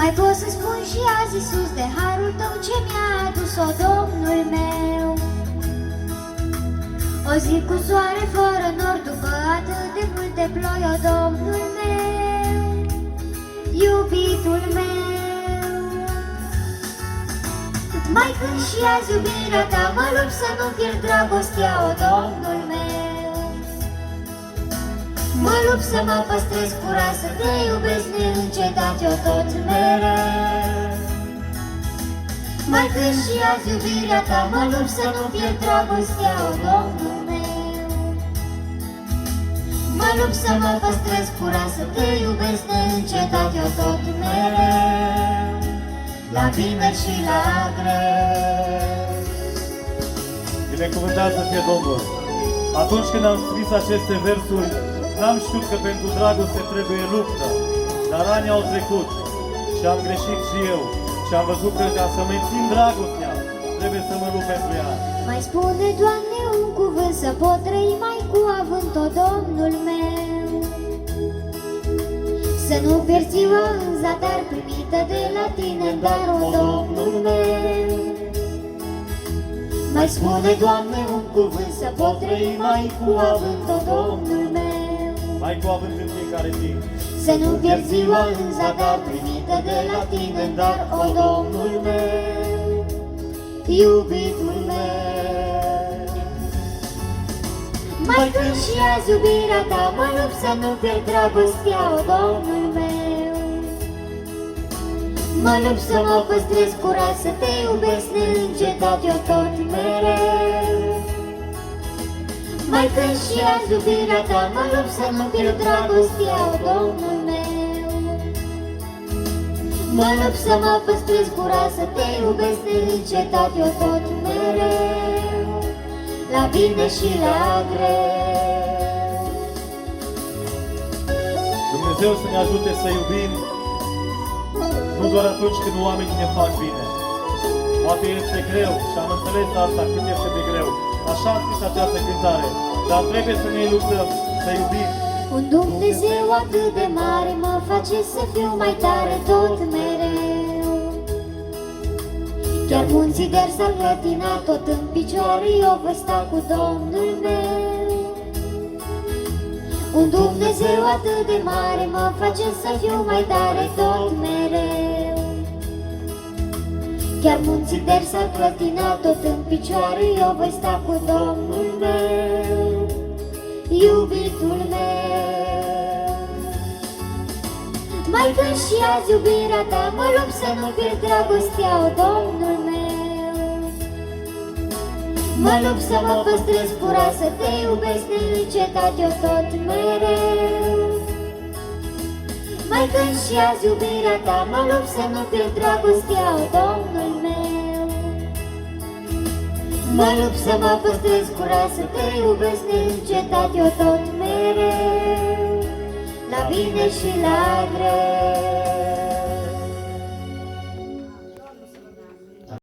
Mai pot să spun și azi, Iisus, de harul tău ce mi-a adus-o, Domnul meu. O zi cu soare fără nor, după atât de multe ploi, o Domnul meu, iubitul meu. Mai când și azi iubirea ta, mă lupt să nu pierd dragostea, o Domnul meu. Mă lupt să mă păstrez curat, să te iubesc neîncetat, eu tot mereu. Mai când și azi iubirea ta, mă lupt să nu pierd dragostea, o Domnul meu. Mă lupt să mă păstrez curat, să te iubesc neîncetat, eu tot mereu, la bine și la greu. Binecuvântat să fie Domnul! Atunci când am scris aceste versuri, n-am știut că pentru dragoste trebuie luptă, dar anii au trecut și am greșit și eu și am văzut că ca să mențin dragostea, trebuie să mă lupt pentru ea. Mai spune, Doamne, un cuvânt să pot trăi mai cu avânt, o Domnul meu. Să nu pierd ziua în zadar primită de la tine, dar, o Domnul meu. Mai spune, Doamne, un cuvânt să pot trăi mai cu avânt, o Domnul meu. Mai cu avânt în fiecare zi. Să nu pierd ziua în zadar primită de la tine, dar, o Domnul meu, iubitul meu. Mai când și azi iubirea ta, mă lupt să nu pierd dragostea, o Domnul meu. Mă lupt să mă păstrez curat, să te iubesc neîncetat, eu tot mereu. Mai când și azi iubirea ta, mă lupt să nu pierd dragostea, o Domnul meu. Mă lupt să mă păstrez curat, să te iubesc neîncetat, eu tot mereu, la bine și la greu. Dumnezeu să ne ajute să iubim, nu doar atunci când oamenii ne fac bine. Poate este greu și am înțeles asta cât este de greu. Așa am scris această cântare, dar trebuie să ne luptăm, să iubim. Un Dumnezeu atât de mare mă face să fiu mai tare tot mereu. Chiar munții de s-ar clătina, tot în picioare eu voi sta cu Domnul meu. Un Dumnezeu atât de mare mă face să fiu mai tare tot mereu. Chiar munții de s-ar clătina, tot în picioare eu voi sta cu Domnul meu, iubitul meu. Mai când și azi iubirea ta, mă lupt să nu pierd dragostea, o Domnul meu. Mă lupt să mă păstrez curat, să te iubesc neîncetat, eu tot mereu. Mai când și azi iubirea ta, mă lupt să nu pierd dragostea, o Domnul meu. Mă lupt să mă păstrez curat, să te iubesc neîncetat, eu tot mereu, la bine și la greu.